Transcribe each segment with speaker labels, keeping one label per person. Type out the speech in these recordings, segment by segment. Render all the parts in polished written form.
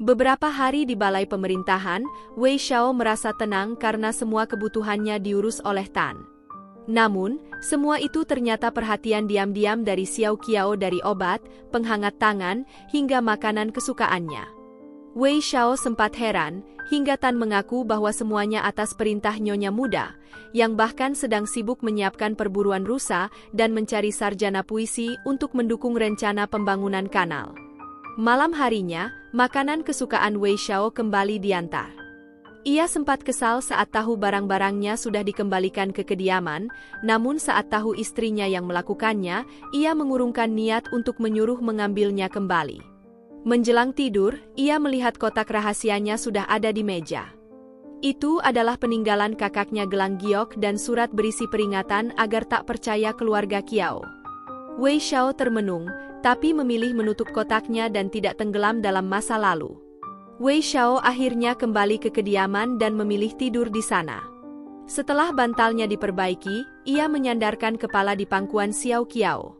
Speaker 1: Beberapa hari di balai pemerintahan, Wei Xiao merasa tenang karena semua kebutuhannya diurus oleh Tan. Namun, semua itu ternyata perhatian diam-diam dari Xiao Qiao, dari obat, penghangat tangan, hingga makanan kesukaannya. Wei Xiao sempat heran, hingga Tan mengaku bahwa semuanya atas perintah Nyonya Muda, yang bahkan sedang sibuk menyiapkan perburuan rusa dan mencari sarjana puisi untuk mendukung rencana pembangunan kanal. Malam harinya, makanan kesukaan Wei Xiao kembali diantar. Ia sempat kesal saat tahu barang-barangnya sudah dikembalikan ke kediaman, namun saat tahu istrinya yang melakukannya, ia mengurungkan niat untuk menyuruh mengambilnya kembali. Menjelang tidur, ia melihat kotak rahasianya sudah ada di meja. Itu adalah peninggalan kakaknya Gelang Giok dan surat berisi peringatan agar tak percaya keluarga Qiao. Wei Xiao termenung, tapi memilih menutup kotaknya dan tidak tenggelam dalam masa lalu. Wei Xiao akhirnya kembali ke kediaman dan memilih tidur di sana. Setelah bantalnya diperbaiki, ia menyandarkan kepala di pangkuan Xiao Qiao.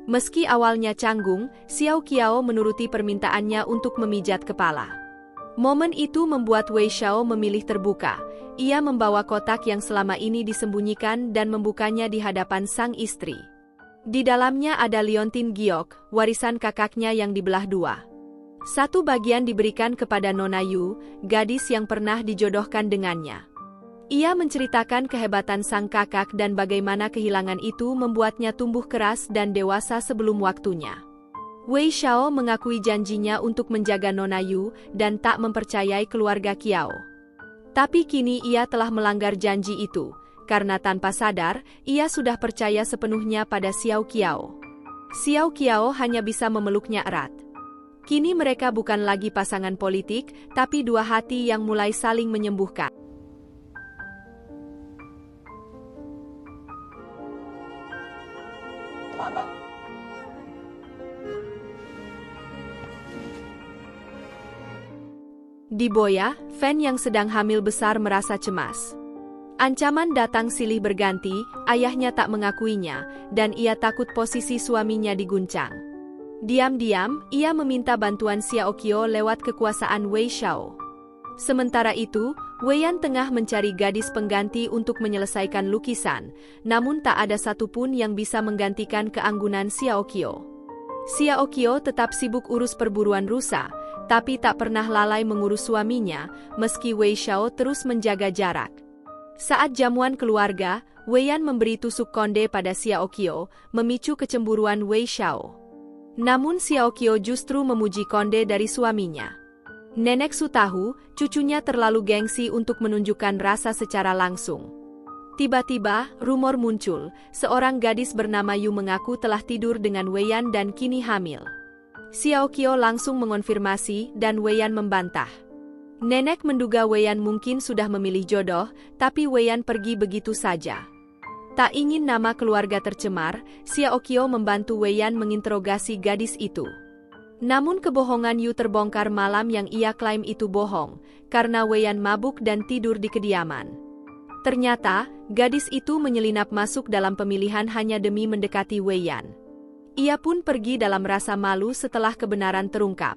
Speaker 1: Meski awalnya canggung, Xiao Qiao menuruti permintaannya untuk memijat kepala. Momen itu membuat Wei Xiao memilih terbuka. Ia membawa kotak yang selama ini disembunyikan dan membukanya di hadapan sang istri. Di dalamnya ada liontin giok, warisan kakaknya yang dibelah dua. Satu bagian diberikan kepada Nona Yu, gadis yang pernah dijodohkan dengannya. Ia menceritakan kehebatan sang kakak dan bagaimana kehilangan itu membuatnya tumbuh keras dan dewasa sebelum waktunya. Wei Xiao mengakui janjinya untuk menjaga Nona Yu dan tak mempercayai keluarga Qiao. Tapi kini ia telah melanggar janji itu, karena tanpa sadar, ia sudah percaya sepenuhnya pada Xiao Qiao. Xiao Qiao hanya bisa memeluknya erat. Kini mereka bukan lagi pasangan politik, tapi dua hati yang mulai saling menyembuhkan. Di Boya, Fan yang sedang hamil besar merasa cemas. Ancaman datang silih berganti, ayahnya tak mengakuinya, dan ia takut posisi suaminya diguncang. Diam-diam, ia meminta bantuan Xiao Qiao lewat kekuasaan Wei Xiao. Sementara itu, Wei Yan tengah mencari gadis pengganti untuk menyelesaikan lukisan, namun tak ada satupun yang bisa menggantikan keanggunan Xiao Qiao. Xiao Qiao tetap sibuk urus perburuan rusa, tapi tak pernah lalai mengurus suaminya, meski Wei Xiao terus menjaga jarak. Saat jamuan keluarga, Wei Yan memberi tusuk konde pada Xiao Qiao, memicu kecemburuan Wei Xiao. Namun Xiao Qiao justru memuji konde dari suaminya. Nenek Su tahu, cucunya terlalu gengsi untuk menunjukkan rasa secara langsung. Tiba-tiba, rumor muncul, seorang gadis bernama Yu mengaku telah tidur dengan Wei Yan dan kini hamil. Xiao Qiao langsung mengonfirmasi dan Wei Yan membantah. Nenek menduga Wei Yan mungkin sudah memilih jodoh, tapi Wei Yan pergi begitu saja. Tak ingin nama keluarga tercemar, Xiao Qiao membantu Wei Yan menginterogasi gadis itu. Namun kebohongan Yu terbongkar malam yang ia klaim itu bohong, karena Wei Yan mabuk dan tidur di kediaman. Ternyata, gadis itu menyelinap masuk dalam pemilihan hanya demi mendekati Wei Yan. Ia pun pergi dalam rasa malu setelah kebenaran terungkap.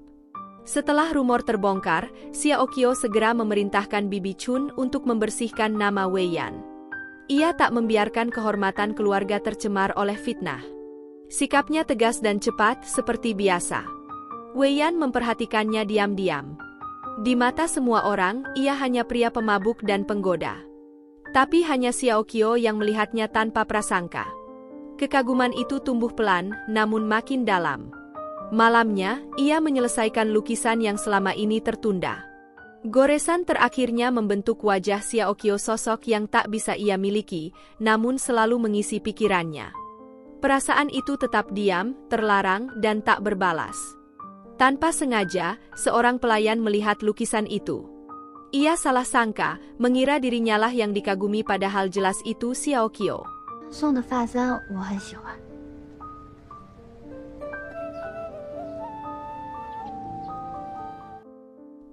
Speaker 1: Setelah rumor terbongkar, Xiao Qiao segera memerintahkan Bibi Chun untuk membersihkan nama Wei Yan. Ia tak membiarkan kehormatan keluarga tercemar oleh fitnah. Sikapnya tegas dan cepat seperti biasa. Wei Yan memperhatikannya diam-diam. Di mata semua orang, ia hanya pria pemabuk dan penggoda. Tapi hanya Xiao Qiao yang melihatnya tanpa prasangka. Kekaguman itu tumbuh pelan, namun makin dalam. Malamnya, ia menyelesaikan lukisan yang selama ini tertunda. Goresan terakhirnya membentuk wajah Xiao Qiao, sosok yang tak bisa ia miliki, namun selalu mengisi pikirannya. Perasaan itu tetap diam, terlarang, dan tak berbalas. Tanpa sengaja, seorang pelayan melihat lukisan itu. Ia salah sangka, mengira dirinya lah yang dikagumi, padahal jelas itu Xiao Qiao.
Speaker 2: 送的发簪我很喜欢。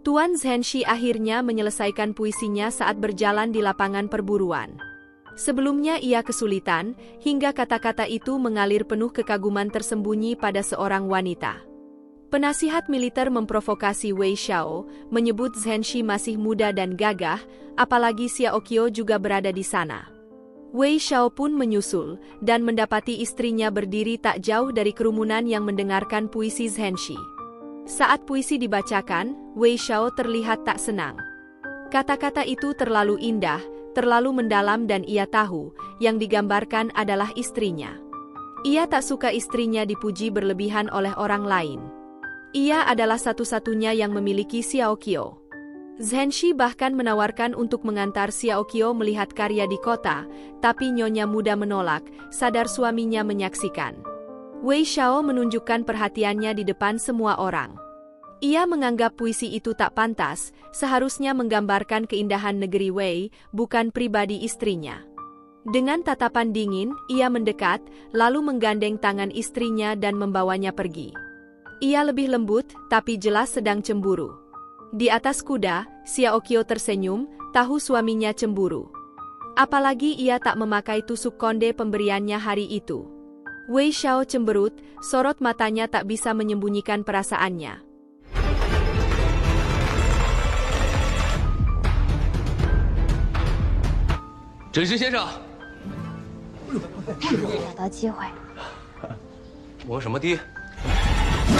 Speaker 1: Tuan Zhenshi akhirnya menyelesaikan puisinya saat berjalan di lapangan perburuan. Sebelumnya ia kesulitan, hingga kata-kata itu mengalir penuh kekaguman tersembunyi pada seorang wanita. Penasihat militer memprovokasi Wei Xiao, menyebut Zhenshi masih muda dan gagah, apalagi Xiaoqiao juga berada di sana. Wei Xiao pun menyusul, dan mendapati istrinya berdiri tak jauh dari kerumunan yang mendengarkan puisi Zhenshi. Saat puisi dibacakan, Wei Xiao terlihat tak senang. Kata-kata itu terlalu indah, terlalu mendalam dan ia tahu, yang digambarkan adalah istrinya. Ia tak suka istrinya dipuji berlebihan oleh orang lain. Ia adalah satu-satunya yang memiliki Xiaoqiao. Zhenshi bahkan menawarkan untuk mengantar Xiaoqiao melihat karya di kota, tapi Nyonya Muda menolak, sadar suaminya menyaksikan. Wei Xiao menunjukkan perhatiannya di depan semua orang. Ia menganggap puisi itu tak pantas, seharusnya menggambarkan keindahan negeri Wei, bukan pribadi istrinya. Dengan tatapan dingin, ia mendekat, lalu menggandeng tangan istrinya dan membawanya pergi. Ia lebih lembut, tapi jelas sedang cemburu. Di atas kuda, Xiaoqiao tersenyum, tahu suaminya cemburu. Apalagi ia tak memakai tusuk konde pemberiannya hari itu. Wei Xiao cemberut, sorot matanya tak bisa menyembunyikan perasaannya.
Speaker 3: Zhenshi先生，
Speaker 2: 找到机会。
Speaker 3: 摸什么的？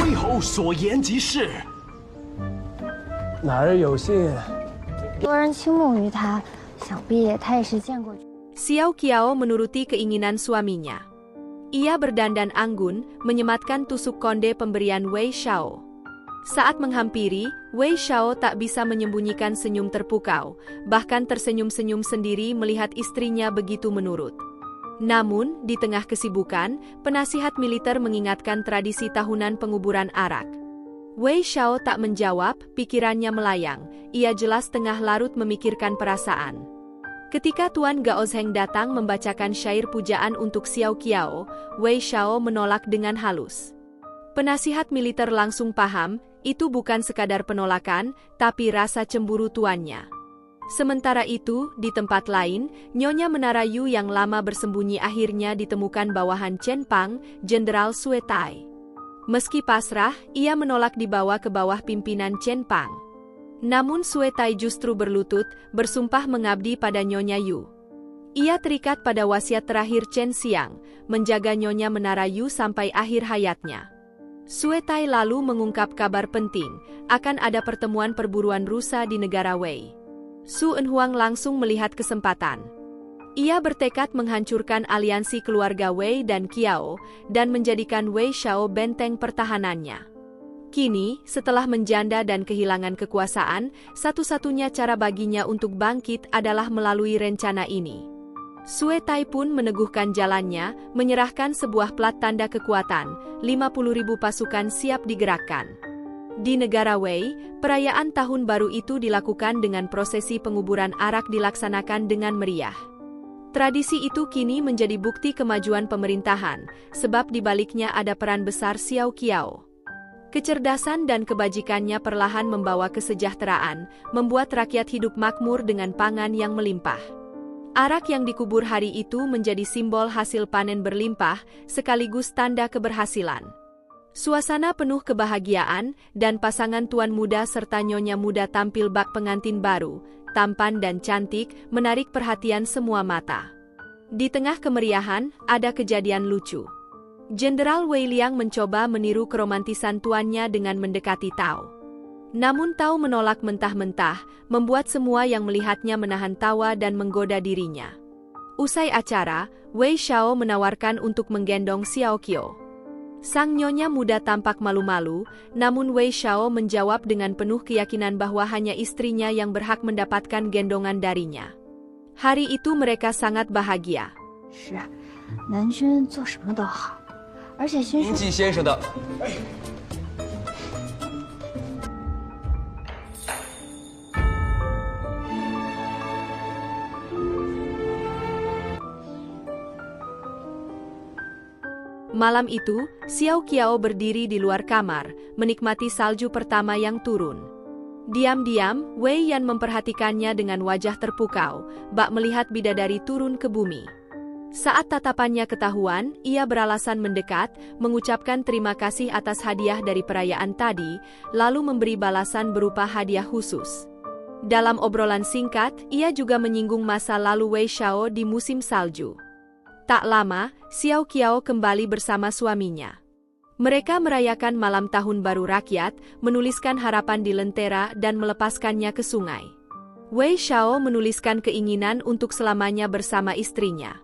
Speaker 4: 魏侯所言极是。
Speaker 5: 哪儿有信？
Speaker 2: 多人倾慕于他，想必他也是见过。
Speaker 1: Xiaoqiao menuruti keinginan suaminya. Ia berdandan anggun, menyematkan tusuk konde pemberian Wei Xiao. Saat menghampiri, Wei Xiao tak bisa menyembunyikan senyum terpukau, bahkan tersenyum-senyum sendiri melihat istrinya begitu menurut. Namun, di tengah kesibukan, penasihat militer mengingatkan tradisi tahunan penguburan arak. Wei Xiao tak menjawab, pikirannya melayang, ia jelas tengah larut memikirkan perasaan. Ketika Tuan Gao Zheng datang membacakan syair pujaan untuk Xiaoqiao, Wei Xiao menolak dengan halus. Penasihat militer langsung paham, itu bukan sekadar penolakan, tapi rasa cemburu tuannya. Sementara itu, di tempat lain, Nyonya Menara Yu yang lama bersembunyi akhirnya ditemukan bawahan Chen Pang, Jenderal Sue Tai. Meski pasrah, ia menolak dibawa ke bawah pimpinan Chen Pang. Namun Sue Tai justru berlutut, bersumpah mengabdi pada Nyonya Yu. Ia terikat pada wasiat terakhir Chen Xiang, menjaga Nyonya Menara Yu sampai akhir hayatnya. Sue Tai lalu mengungkap kabar penting, akan ada pertemuan perburuan rusa di negara Wei. Su Enhuang langsung melihat kesempatan. Ia bertekad menghancurkan aliansi keluarga Wei dan Qiao, dan menjadikan Wei Xiao benteng pertahanannya. Kini, setelah menjanda dan kehilangan kekuasaan, satu-satunya cara baginya untuk bangkit adalah melalui rencana ini. Sue Tai pun meneguhkan jalannya, menyerahkan sebuah plat tanda kekuatan, 50.000 pasukan siap digerakkan. Di negara Wei, perayaan tahun baru itu dilakukan dengan prosesi penguburan arak dilaksanakan dengan meriah. Tradisi itu kini menjadi bukti kemajuan pemerintahan, sebab di baliknya ada peran besar Xiaoqiao. Kecerdasan dan kebajikannya perlahan membawa kesejahteraan, membuat rakyat hidup makmur dengan pangan yang melimpah. Arak yang dikubur hari itu menjadi simbol hasil panen berlimpah, sekaligus tanda keberhasilan. Suasana penuh kebahagiaan, dan pasangan tuan muda serta nyonya muda tampil bak pengantin baru, tampan dan cantik, menarik perhatian semua mata. Di tengah kemeriahan, ada kejadian lucu. Jenderal Wei Liang mencoba meniru keromantisan tuannya dengan mendekati Tao. Namun Tao menolak mentah-mentah, membuat semua yang melihatnya menahan tawa dan menggoda dirinya. Usai acara, Wei Xiao menawarkan untuk menggendong Xiaoqiao. Sang nyonya muda tampak malu-malu, namun Wei Xiao menjawab dengan penuh keyakinan bahwa hanya istrinya yang berhak mendapatkan gendongan darinya. Hari itu mereka sangat bahagia.
Speaker 2: 是，南君做什么都好，而且新
Speaker 3: 铭记先生的。
Speaker 1: Malam itu, Xiaoqiao berdiri di luar kamar, menikmati salju pertama yang turun. Diam-diam, Wei Yan memperhatikannya dengan wajah terpukau, bak melihat bidadari turun ke bumi. Saat tatapannya ketahuan, ia beralasan mendekat, mengucapkan terima kasih atas hadiah dari perayaan tadi, lalu memberi balasan berupa hadiah khusus. Dalam obrolan singkat, ia juga menyinggung masa lalu Wei Xiao di musim salju. Tak lama, Xiao Qiao kembali bersama suaminya. Mereka merayakan malam tahun baru rakyat, menuliskan harapan di lentera dan melepaskannya ke sungai. Wei Xiao menuliskan keinginan untuk selamanya bersama istrinya.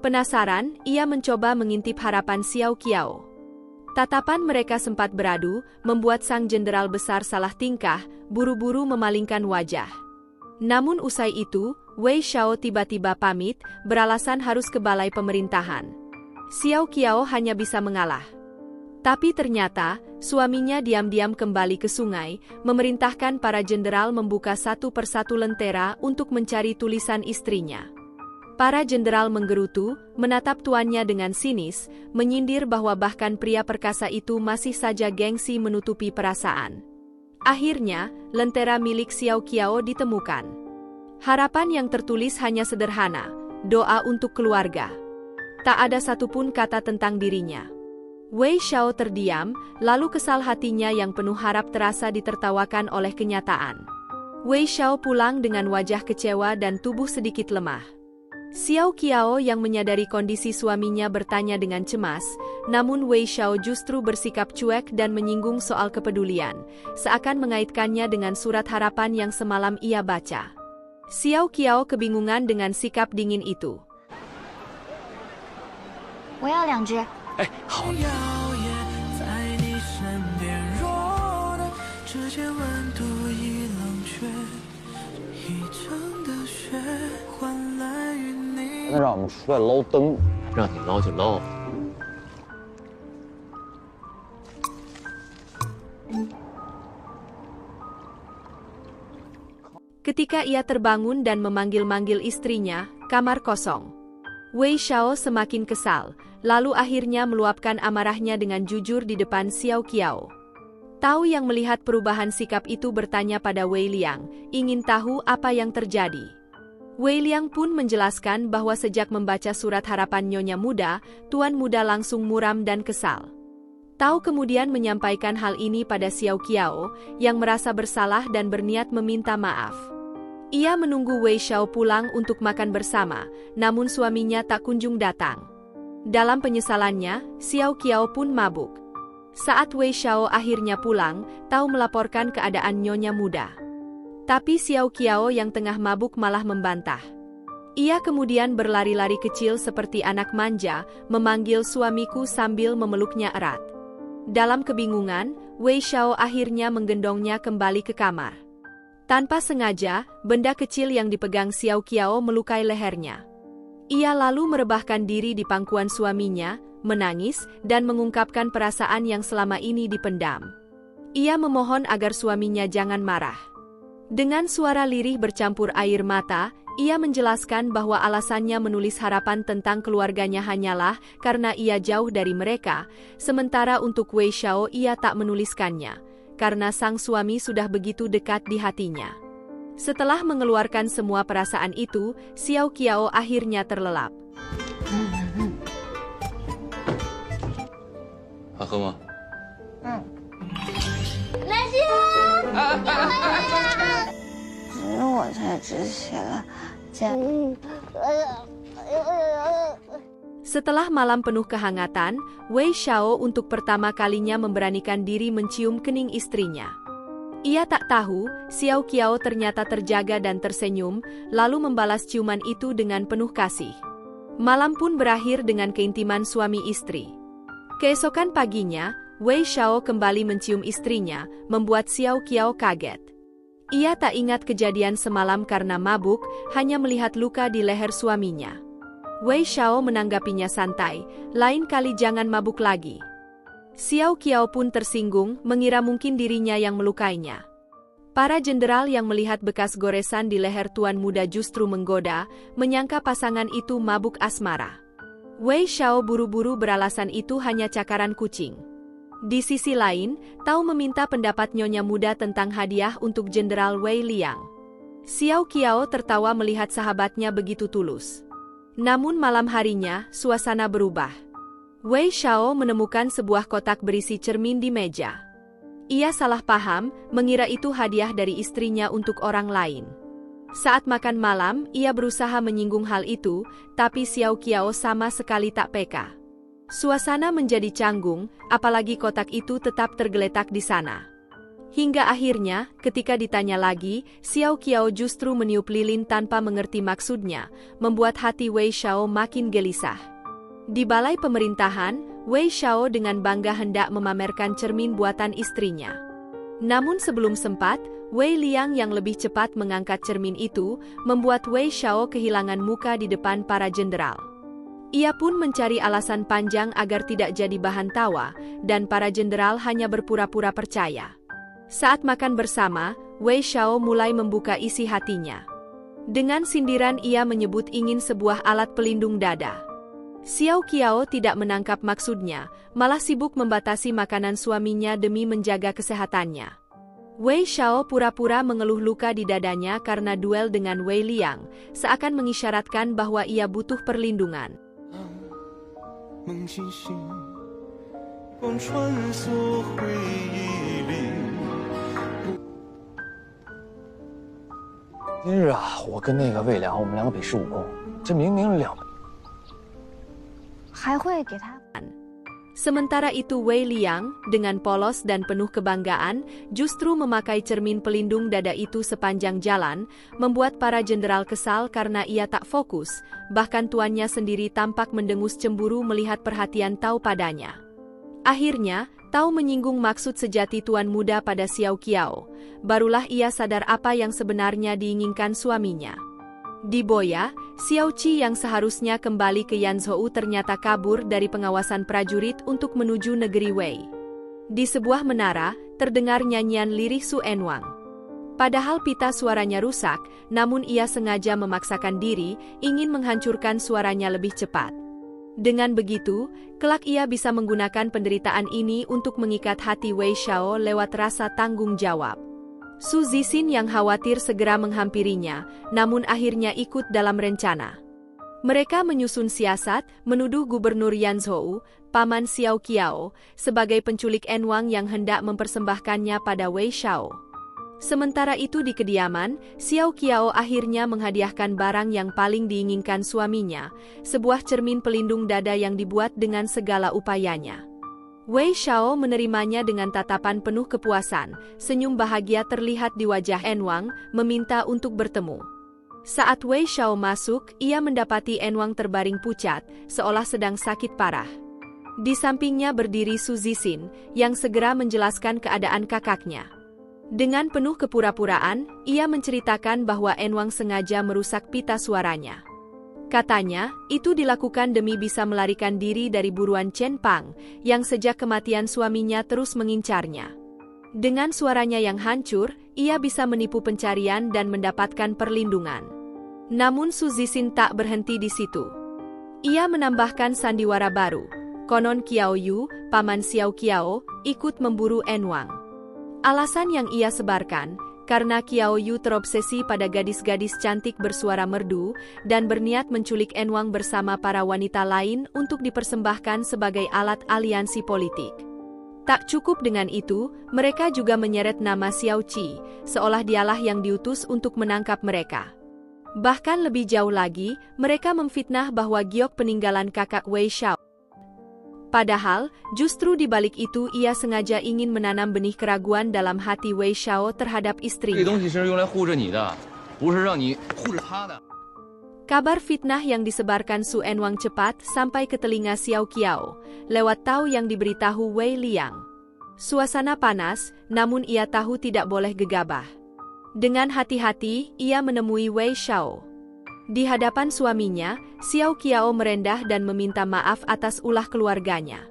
Speaker 1: Penasaran, ia mencoba mengintip harapan Xiao Qiao. Tatapan mereka sempat beradu, membuat sang jenderal besar salah tingkah, buru-buru memalingkan wajah. Namun usai itu, Wei Xiao tiba-tiba pamit, beralasan harus ke balai pemerintahan. Xiao Qiao hanya bisa mengalah. Tapi ternyata, suaminya diam-diam kembali ke sungai, memerintahkan para jenderal membuka satu persatu lentera untuk mencari tulisan istrinya. Para jenderal menggerutu, menatap tuannya dengan sinis, menyindir bahwa bahkan pria perkasa itu masih saja gengsi menutupi perasaan. Akhirnya, lentera milik Xiao Qiao ditemukan. Harapan yang tertulis hanya sederhana, doa untuk keluarga. Tak ada satupun kata tentang dirinya. Wei Xiao terdiam, lalu kesal hatinya yang penuh harap terasa ditertawakan oleh kenyataan. Wei Xiao pulang dengan wajah kecewa dan tubuh sedikit lemah. Xiao Qiao yang menyadari kondisi suaminya bertanya dengan cemas, namun Wei Xiao justru bersikap cuek dan menyinggung soal kepedulian, seakan mengaitkannya dengan surat harapan yang semalam ia baca. Xiao Qiao kebingungan dengan sikap dingin itu.
Speaker 2: 我要2只。
Speaker 4: 哎，好。
Speaker 5: 那让我们出来捞灯，
Speaker 3: 让你捞就捞。
Speaker 1: Ketika ia terbangun dan memanggil-manggil istrinya, kamar kosong. Wei Xiao semakin kesal, lalu akhirnya meluapkan amarahnya dengan jujur di depan Xiao Qiao. Tao yang melihat perubahan sikap itu bertanya pada Wei Liang, ingin tahu apa yang terjadi. Wei Liang pun menjelaskan bahwa sejak membaca surat harapan Nyonya Muda, Tuan Muda langsung muram dan kesal. Tao kemudian menyampaikan hal ini pada Xiao Qiao, yang merasa bersalah dan berniat meminta maaf. Ia menunggu Wei Xiao pulang untuk makan bersama, namun suaminya tak kunjung datang. Dalam penyesalannya, Xiao Qiao pun mabuk. Saat Wei Xiao akhirnya pulang, Tao melaporkan keadaan Nyonya Muda. Tapi Xiao Qiao yang tengah mabuk malah membantah. Ia kemudian berlari-lari kecil seperti anak manja, memanggil suamiku sambil memeluknya erat. Dalam kebingungan, Wei Xiao akhirnya menggendongnya kembali ke kamar. Tanpa sengaja, benda kecil yang dipegang Xiao Qiao melukai lehernya. Ia lalu merebahkan diri di pangkuan suaminya, menangis, dan mengungkapkan perasaan yang selama ini dipendam. Ia memohon agar suaminya jangan marah. Dengan suara lirih bercampur air mata, ia menjelaskan bahwa alasannya menulis harapan tentang keluarganya hanyalah karena ia jauh dari mereka, sementara untuk Wei Xiao ia tak menuliskannya, karena sang suami sudah begitu dekat di hatinya. Setelah mengeluarkan semua perasaan itu, Xiao Qiao akhirnya terlelap.
Speaker 3: 好喝吗？
Speaker 2: 只有我才止血了，姐。
Speaker 1: Setelah malam penuh kehangatan, Wei Xiao untuk pertama kalinya memberanikan diri mencium kening istrinya. Ia tak tahu, Xiao Qiao ternyata terjaga dan tersenyum, lalu membalas ciuman itu dengan penuh kasih. Malam pun berakhir dengan keintiman suami istri. Keesokan paginya, Wei Xiao kembali mencium istrinya, membuat Xiao Qiao kaget. Ia tak ingat kejadian semalam karena mabuk, hanya melihat luka di leher suaminya. Wei Xiao menanggapinya santai, lain kali jangan mabuk lagi. Xiao Qiao pun tersinggung, mengira mungkin dirinya yang melukainya. Para jenderal yang melihat bekas goresan di leher Tuan Muda justru menggoda, menyangka pasangan itu mabuk asmara. Wei Xiao buru-buru beralasan itu hanya cakaran kucing. Di sisi lain, Tao meminta pendapat Nyonya Muda tentang hadiah untuk Jenderal Wei Liang. Xiao Qiao tertawa melihat sahabatnya begitu tulus. Namun malam harinya, suasana berubah. Wei Xiao menemukan sebuah kotak berisi cermin di meja. Ia salah paham, mengira itu hadiah dari istrinya untuk orang lain. Saat makan malam, ia berusaha menyinggung hal itu, tapi Xiao Qiao sama sekali tak peka. Suasana menjadi canggung, apalagi kotak itu tetap tergeletak di sana. Hingga akhirnya, ketika ditanya lagi, Xiao Qiao justru meniup lilin tanpa mengerti maksudnya, membuat hati Wei Xiao makin gelisah. Di balai pemerintahan, Wei Xiao dengan bangga hendak memamerkan cermin buatan istrinya. Namun sebelum sempat, Wei Liang yang lebih cepat mengangkat cermin itu, membuat Wei Xiao kehilangan muka di depan para jenderal. Ia pun mencari alasan panjang agar tidak jadi bahan tawa, dan para jenderal hanya berpura-pura percaya. Saat makan bersama, Wei Xiao mulai membuka isi hatinya. Dengan sindiran ia menyebut ingin sebuah alat pelindung dada. Xiao Qiao tidak menangkap maksudnya, malah sibuk membatasi makanan suaminya demi menjaga kesehatannya. Wei Xiao pura-pura mengeluh luka di dadanya karena duel dengan Wei Liang, seakan mengisyaratkan bahwa ia butuh perlindungan.
Speaker 5: 今日啊，我跟那个魏良，我们两个比试武功，这明明两。
Speaker 2: 还会给他。
Speaker 1: Sementara itu Wei Liang, dengan polos dan penuh kebanggaan, justru memakai cermin pelindung dada itu sepanjang jalan, membuat para jenderal kesal karena ia tak fokus, bahkan tuannya sendiri tampak mendengus cemburu melihat perhatian Tao padanya. Akhirnya, Tao menyinggung maksud sejati tuan muda pada Xiao Qiao, barulah ia sadar apa yang sebenarnya diinginkan suaminya. Di Boya, Xiao Qi yang seharusnya kembali ke Yanzhou ternyata kabur dari pengawasan prajurit untuk menuju negeri Wei. Di sebuah menara, terdengar nyanyian lirih Su Enwang. Padahal pita suaranya rusak, namun ia sengaja memaksakan diri, ingin menghancurkan suaranya lebih cepat. Dengan begitu, kelak ia bisa menggunakan penderitaan ini untuk mengikat hati Wei Xiao lewat rasa tanggung jawab. Su Zixin yang khawatir segera menghampirinya, namun akhirnya ikut dalam rencana. Mereka menyusun siasat, menuduh Gubernur Yanzhou, Paman Xiao Qiao, sebagai penculik Enwang yang hendak mempersembahkannya pada Wei Xiao. Sementara itu di kediaman, Xiao Qiao akhirnya menghadiahkan barang yang paling diinginkan suaminya, sebuah cermin pelindung dada yang dibuat dengan segala upayanya. Wei Xiao menerimanya dengan tatapan penuh kepuasan, senyum bahagia terlihat di wajah Enwang, meminta untuk bertemu. Saat Wei Xiao masuk, ia mendapati Enwang terbaring pucat, seolah sedang sakit parah. Di sampingnya berdiri Su Zixin, yang segera menjelaskan keadaan kakaknya. Dengan penuh kepura-puraan, ia menceritakan bahwa Enwang sengaja merusak pita suaranya. Katanya, itu dilakukan demi bisa melarikan diri dari buruan Chen Pang, yang sejak kematian suaminya terus mengincarnya. Dengan suaranya yang hancur, ia bisa menipu pencarian dan mendapatkan perlindungan. Namun Su Zixin tak berhenti di situ. Ia menambahkan sandiwara baru. Konon Qiao Yu, paman Xiao Qiao, ikut memburu Enwang. Alasan yang ia sebarkan, karena Qiao Yu terobsesi pada gadis-gadis cantik bersuara merdu, dan berniat menculik Enwang bersama para wanita lain untuk dipersembahkan sebagai alat aliansi politik. Tak cukup dengan itu, mereka juga menyeret nama Xiao Qi, seolah dialah yang diutus untuk menangkap mereka. Bahkan lebih jauh lagi, mereka memfitnah bahwa giok peninggalan kakak Wei Xiao. Padahal, justru di balik itu ia sengaja ingin menanam benih keraguan dalam hati Wei Xiao terhadap istrinya. Kabar fitnah yang disebarkan Su Enwang cepat sampai ke telinga Xiao Qiao, lewat Tao yang diberitahu Wei Liang. Suasana panas, namun ia tahu tidak boleh gegabah. Dengan hati-hati, ia menemui Wei Xiao. Di hadapan suaminya, Xiao Qiao merendah dan meminta maaf atas ulah keluarganya.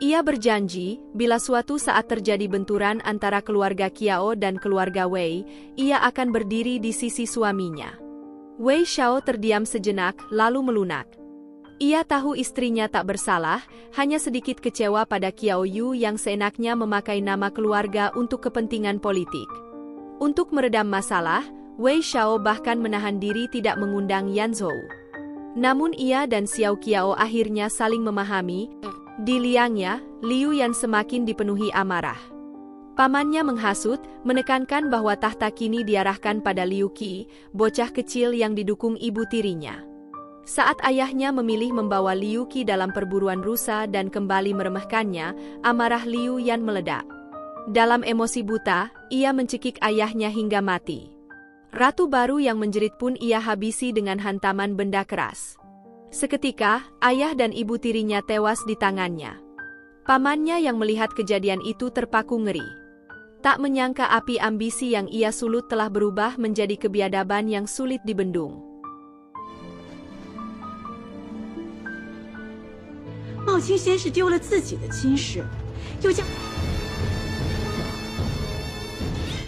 Speaker 1: Ia berjanji, bila suatu saat terjadi benturan antara keluarga Qiao dan keluarga Wei, ia akan berdiri di sisi suaminya. Wei Xiao terdiam sejenak, lalu melunak. Ia tahu istrinya tak bersalah, hanya sedikit kecewa pada Qiao Yu yang seenaknya memakai nama keluarga untuk kepentingan politik. Untuk meredam masalah, Wei Xiao bahkan menahan diri tidak mengundang Yanzhou. Namun ia dan Xiao Qiao akhirnya saling memahami. Di liangnya, Liu Yan semakin dipenuhi amarah. Pamannya menghasut, menekankan bahwa tahta kini diarahkan pada Liu Qi, bocah kecil yang didukung ibu tirinya. Saat ayahnya memilih membawa Liu Qi dalam perburuan rusa dan kembali meremehkannya, amarah Liu Yan meledak. Dalam emosi buta, ia mencekik ayahnya hingga mati. Ratu baru yang menjerit pun ia habisi dengan hantaman benda keras. Seketika, ayah dan ibu tirinya tewas di tangannya. Pamannya yang melihat kejadian itu terpaku ngeri. Tak menyangka api ambisi yang ia sulut telah berubah menjadi kebiadaban yang sulit dibendung.
Speaker 6: 茂青先是丢了自己的亲事，又将